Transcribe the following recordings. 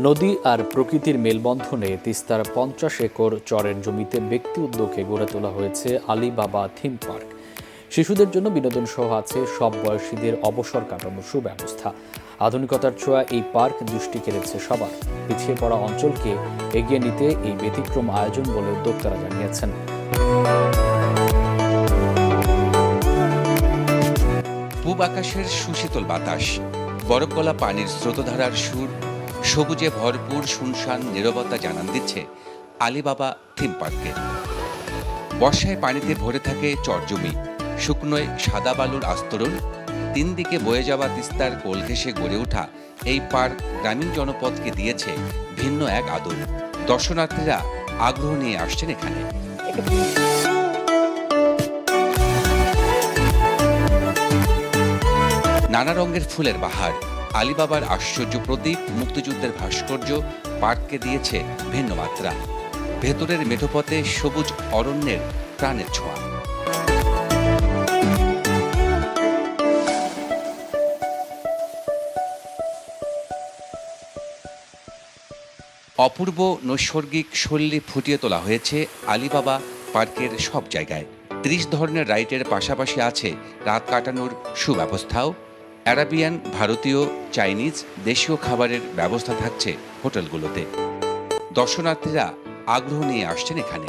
নদী আর প্রকৃতির মেলবন্ধনে তিস্তার ৫০ একর চরের জমিতে ব্যক্তি উদ্যোগে গড়ে তোলা হয়েছে আলিবাবা থিম পার্ক। শিশুদের জন্য বিনোদন সহ আছে সব বয়সীদের অবসর কাটানোর সুব্যবস্থা। আধুনিকতার ছোঁয়া এই পার্ক দৃষ্টি কেড়েছে সবার। পিছিয়ে পড়া অঞ্চলকে এগিয়ে নিতে এই ব্যতিক্রম আয়োজন বলে উদ্যোক্তারা জানিয়েছেন। পূব আকাশের সুশীতল বাতাস, বরফ গলা পানির স্রোতধারার সুর, সবুজে ভরপুর শুনশান নীরবতা জানান দিচ্ছে আলিবাবা থিম পার্কে। বর্ষায় পানিতে ভরে থাকে চরজমি, শুকনোয় সাদা বালুর আস্তরণ। 3 দিকে বয়ে যাওয়া তিস্তার কোল ঘেঁষে গড়ে ওঠা এই পার্ক গ্রামীণ জনপদকে দিয়েছে ভিন্ন এক আদর। দর্শনার্থীরা আগ্রহ নিয়ে আসছেন এখানে। নানা রঙের ফুলের বাহার, আলিবাবার আশ্চর্য প্রতীক, মুক্তিযুদ্ধের ভাস্কর্য পার্ককে দিয়েছে ভিন্ন মাত্রা। ভেতরের মেঠোপথে সবুজ অরণ্যের প্রাণের ছোঁয়া। অপূর্ব নৈসর্গিক শৈলী ফুটিয়ে তোলা হয়েছে আলিবাবা পার্কের সব জায়গায়। 30 ধরনের রাইডের পাশাপাশি আছে রাত কাটানোর সুব্যবস্থাও। অ্যারাবিয়ান, ভারতীয়, চাইনিজ, দেশীয় খাবারের ব্যবস্থা থাকছে হোটেলগুলোতে। দর্শনার্থীরা আগ্রহ নিয়ে আসছেন এখানে।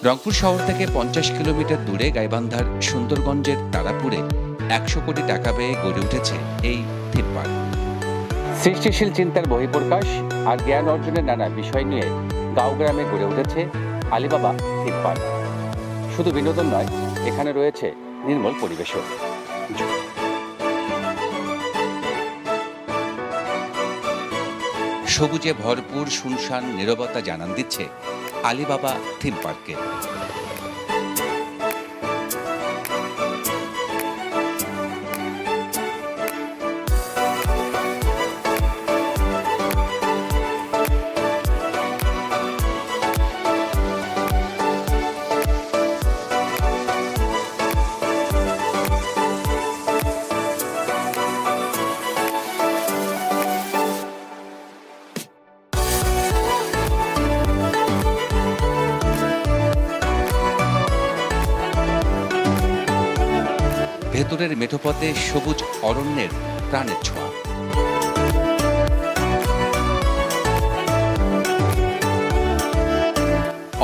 রংপুর শহর থেকে 50 কিলোমিটার দূরে গাইবান্ধার সুন্দরগঞ্জের তারাপুরে 100 কোটি টাকা ব্যয়ে গড়ে উঠেছে এই থিম পার্ক। সৃষ্টিশীল চিন্তার বহিঃপ্রকাশ আর জ্ঞান অর্জনের নানা বিষয় নিয়ে গাঁও গ্রামে গড়ে উঠেছে আলিবাবা থিম পার্ক। শুধু বিনোদন নয়, এখানে রয়েছে নির্মল পরিবেশও। সবুজে ভরপুর শুনশান নীরবতা জানান দিচ্ছে আলিবাবা থিম পার্কে। ভেতরের মেঠোপথে সবুজ অরণ্যের প্রাণের ছোঁয়া।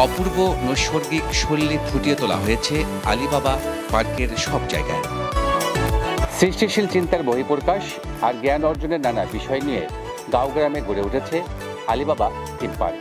অপূর্ব নৈসর্গিক শৈলী ফুটিয়ে তোলা হয়েছে আলিবাবা পার্কের সব জায়গায়। সৃষ্টিশীল চিন্তার বহিঃপ্রকাশ আর জ্ঞান অর্জনের নানা বিষয় নিয়ে গাঁও গ্রামে গড়ে উঠেছে আলিবাবা থিম পার্ক।